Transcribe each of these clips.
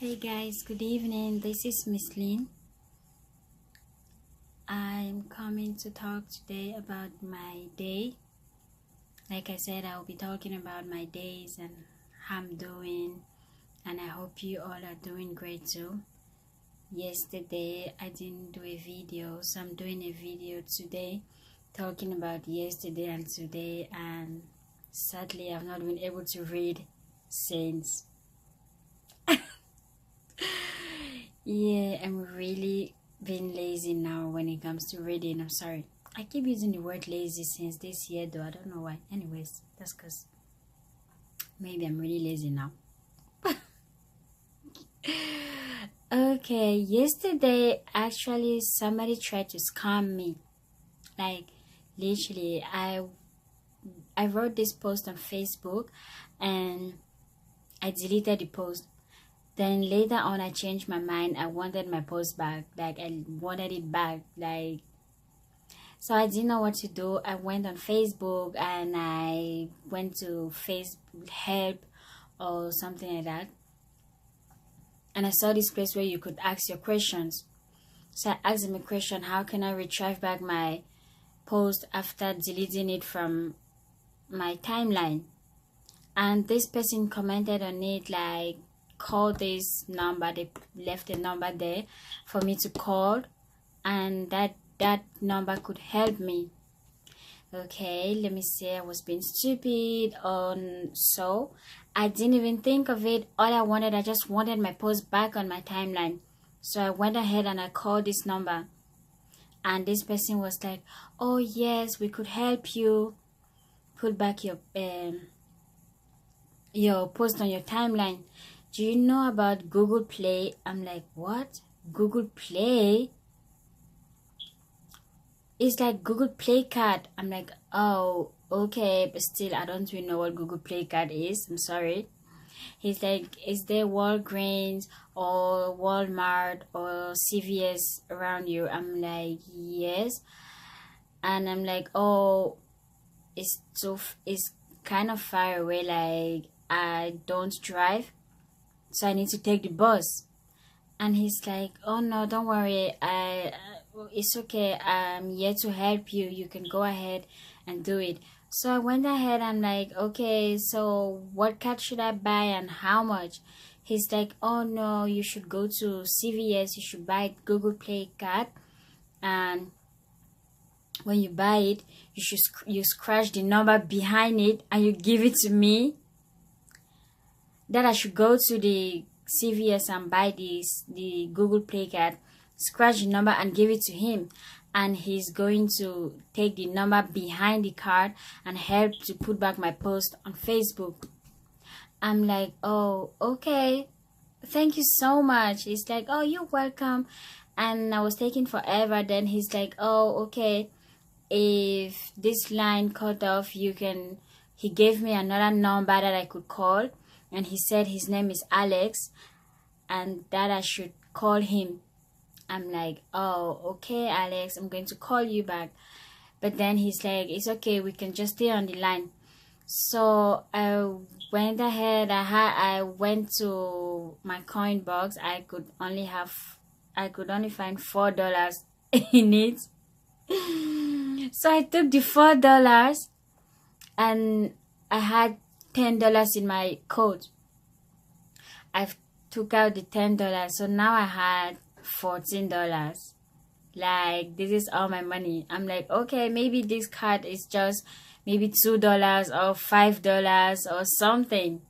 Hey guys, good evening. This is Miss Lynn. I'm coming to talk today about my day. Like I said, I'll be talking about my days and how I'm doing, and I hope you all are doing great too. Yesterday I didn't do a video, so I'm doing a video today talking about yesterday and today, and sadly I've not been able to read since. Yeah, I'm really being lazy now when it comes to reading. I'm sorry. I keep using the word lazy since this year though. I don't know why. Anyways, that's because maybe I'm really lazy now. Okay, yesterday actually somebody tried to scam me. Like literally, I wrote this post on Facebook and I deleted the post. Then later on, I changed my mind. I wanted my post back. Like, I wanted it back. Like, so I didn't know what to do. I went on Facebook and I went to Facebook help or something like that. And I saw this place where you could ask your questions. So I asked them a question: how can I retrieve back my post after deleting it from my timeline? And this person commented on it like, call this number. They left a number there for me to call, and that number could help me. Okay, let me say I was being stupid on, so I didn't even think of it. I just wanted my post back on my timeline. So I went ahead and I called this number, and this person was like, oh yes, we could help you put back your post on your timeline. Do you know about Google Play? I'm like, what? Google Play? It's like Google Play Card. I'm like, oh, okay, but still, I don't really know what Google Play Card is. I'm sorry. He's like, is there Walgreens or Walmart or CVS around you? I'm like, yes. And I'm like, oh, it's kind of far away. Like, I don't drive, so I need to take the bus. And he's like, oh no, don't worry, it's okay, I'm here to help you, you can go ahead and do it. So I went ahead. I'm like, okay, so what card should I buy and how much? He's like, oh no, you should go to CVS, you should buy Google Play card, and when you buy it, you scratch the number behind it and you give it to me. That I should go to the CVS and buy the Google Play card, scratch the number and give it to him, and he's going to take the number behind the card and help to put back my post on Facebook. I'm like, oh, okay, thank you so much. He's like, oh, you're welcome. And I was taking forever. Then he's like, oh, okay, if this line cut off, he gave me another number that I could call, and he said his name is Alex and that I should call him. I'm like, oh, okay, Alex, I'm going to call you back. But then he's like, it's okay, we can just stay on the line. So I went ahead. I went to my coin box. I could only find $4 in it. So I took the $4 and I had $10 in my coat. I took out the $10, so now I had $14. Like, this is all my money. I'm like, okay, maybe this card is just maybe $2 or $5 or something,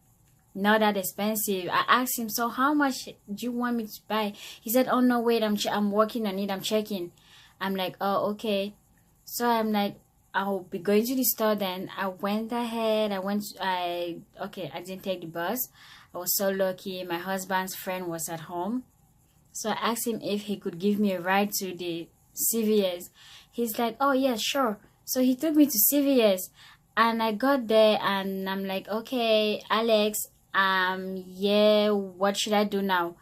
not that expensive. I asked him, so how much do you want me to buy? He said, oh no, wait, I'm working on it, I'm checking. I'm like, oh, okay. So I'm like, I'll be going to the store then. I went ahead. I didn't take the bus. I was so lucky. My husband's friend was at home. So I asked him if he could give me a ride to the CVS. He's like, oh yeah, sure. So he took me to CVS and I got there and I'm like, okay, Alex, yeah, what should I do now?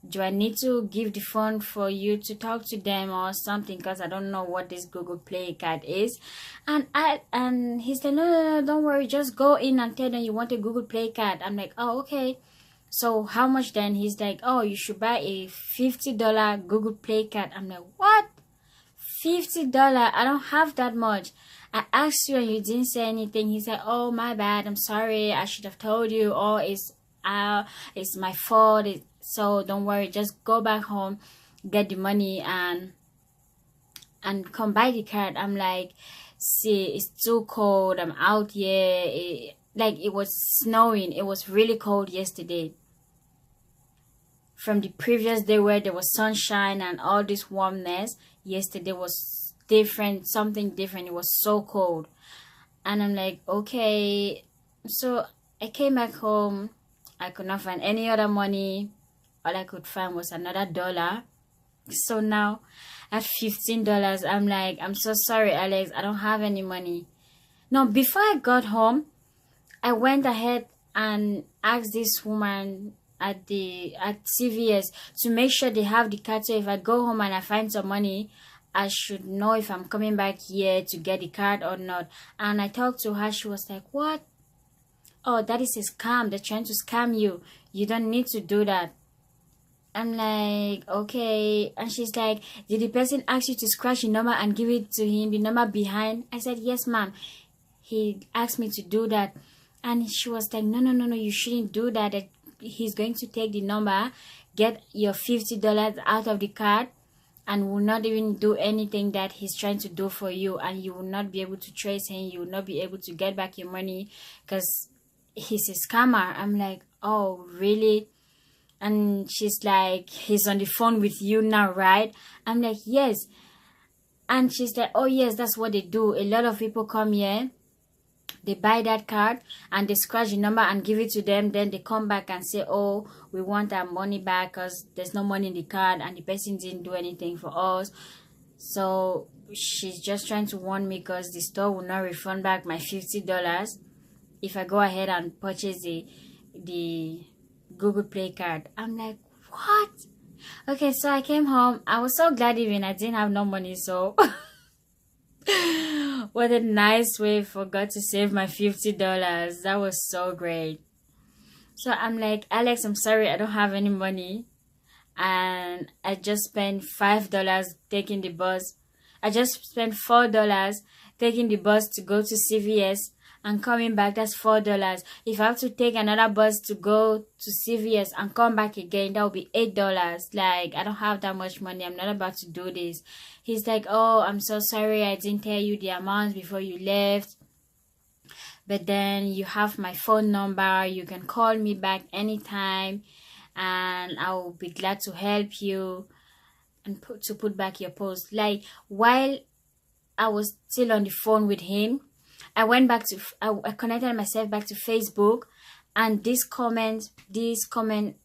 Do I need to give the phone for you to talk to them or something? Because I don't know what this Google Play card is. And he's like, no, don't worry. Just go in and tell them you want a Google Play card. I'm like, oh, okay. So how much then? He's like, oh, you should buy a $50 Google Play card. I'm like, what? $50? I don't have that much. I asked you and you didn't say anything. He said, oh, my bad, I'm sorry, I should have told you. Oh, it's my fault. So don't worry, just go back home, get the money, and come buy the card. I'm like, see, it's too cold, I'm out here. It was snowing. It was really cold yesterday from the previous day where there was sunshine and all this warmness. Yesterday was different, something different. It was so cold. And I'm like, okay. So I came back home. I could not find any other money. All I could find was another dollar. So now at $15, I'm like, I'm so sorry, Alex, I don't have any money. No, before I got home, I went ahead and asked this woman at CVS to make sure they have the card, so if I go home and I find some money, I should know if I'm coming back here to get the card or not. And I talked to her. She was like, what? Oh, that is a scam. They're trying to scam you. You don't need to do that. I'm like, okay. And she's like, did the person ask you to scratch the number and give it to him, the number behind? I said, yes, ma'am. He asked me to do that. And she was like, no, you shouldn't do that. He's going to take the number, get your $50 out of the card, and will not even do anything that he's trying to do for you. And you will not be able to trace him. You will not be able to get back your money because he's a scammer. I'm like, oh, really? And she's like, he's on the phone with you now, right? I'm like, yes. And she's like, oh, yes, that's what they do. A lot of people come here. They buy that card and they scratch the number and give it to them. Then they come back and say, oh, we want our money back because there's no money in the card and the person didn't do anything for us. So she's just trying to warn me because the store will not refund back my $50 if I go ahead and purchase the Google Play card. I'm like, what? Okay, so I came home. I was so glad even I didn't have no money, so what a nice way for God to save my $50. That was so great. So I'm like, Alex, I'm sorry, I don't have any money. And I just spent $5 taking the bus. I just spent $4 taking the bus to go to CVS and coming back. That's $4. If I have to take another bus to go to CVS and come back again, that would be $8. Like, I don't have that much money. I'm not about to do this. He's like, oh, I'm so sorry, I didn't tell you the amount before you left. But then you have my phone number. You can call me back anytime and I will be glad to help you and put back your post. Like, while I was still on the phone with him, I went back to I connected myself back to Facebook, and this comment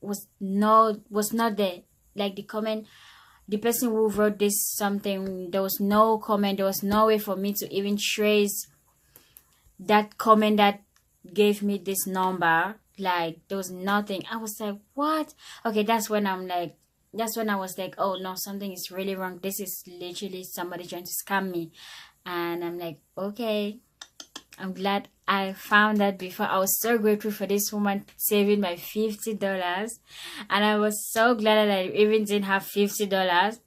was not there. Like, the person who wrote this something, there was no comment. There was no way for me to even trace that comment that gave me this number. Like, there was nothing. I was like, what? Okay, that's when I was like, oh no, something is really wrong. This is literally somebody trying to scam me. And I'm like, okay, I'm glad I found that before. I was so grateful for this woman saving my $50. And I was so glad that I even didn't have $50.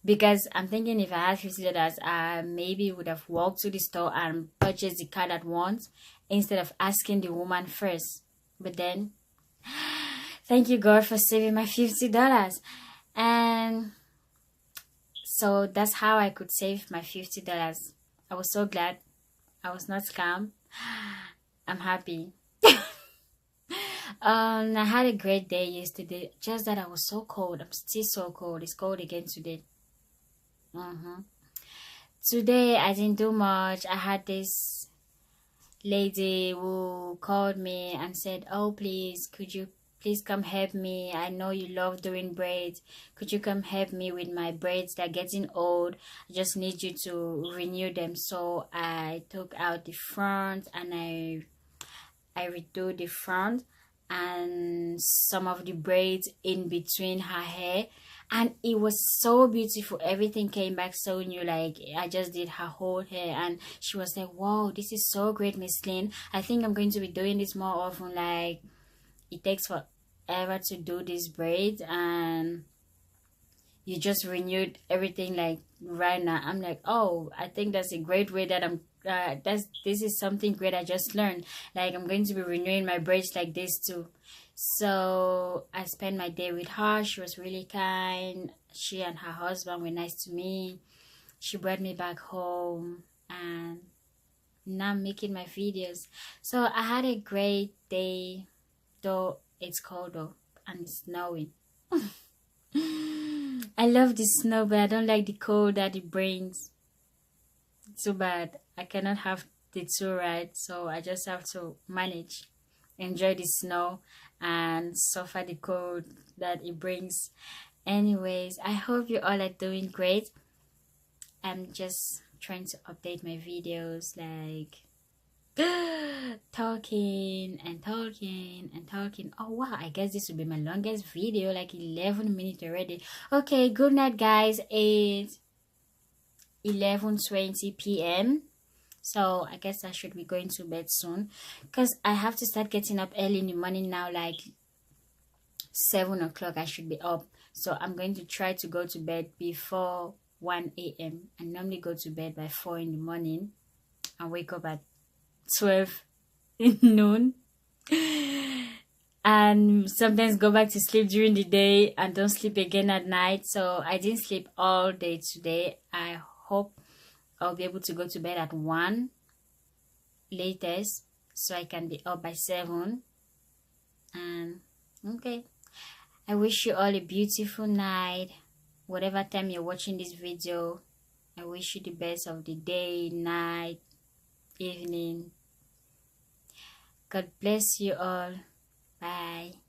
Because I'm thinking if I had $50, I maybe would have walked to the store and purchased the card at once instead of asking the woman first. But then, thank you, God, for saving my $50. And so that's how I could save my $50. I was so glad I was not scammed. I'm happy. I had a great day yesterday. Just that I was so cold. I'm still so cold. It's cold again today. Today I didn't do much. I had this lady who called me and said, oh, please, could you please come help me? I know you love doing braids. Could you come help me with my braids? They're getting old. I just need you to renew them. So I took out the front and I redo the front and some of the braids in between her hair. And it was so beautiful. Everything came back so new. Like, I just did her whole hair. And she was like, wow, this is so great, Miss Lynn. I think I'm going to be doing this more often. Like, it takes forever to do this braid, and you just renewed everything like right now. I'm like, oh, I think that's a great way that this is something great I just learned. Like, I'm going to be renewing my braids like this too. So I spent my day with her. She was really kind. She and her husband were nice to me. She brought me back home, and now I'm making my videos. So I had a great day, though it's cold though and it's snowing. I love the snow, but I don't like the cold that it brings. Too bad. I cannot have the two, right? So I just have to manage, enjoy the snow, and suffer the cold that it brings. Anyways, I hope you all are doing great. I'm just trying to update my videos, like talking and talking and talking. Oh wow, I guess this will be my longest video, like 11 minutes already. Okay, good night guys. It's 11:20 p.m. so I guess I should be going to bed soon, because I have to start getting up early in the morning now. Like 7 o'clock I should be up, so I'm going to try to go to bed before 1 a.m. I normally go to bed by 4 in the morning and wake up at 12 in noon, and sometimes go back to sleep during the day and don't sleep again at night. So I didn't sleep all day today. I hope I'll be able to go to bed at 1 latest, so I can be up by 7. And okay, I wish you all a beautiful night, whatever time you're watching this video. I wish you the best of the day, night, evening. God bless you all. Bye.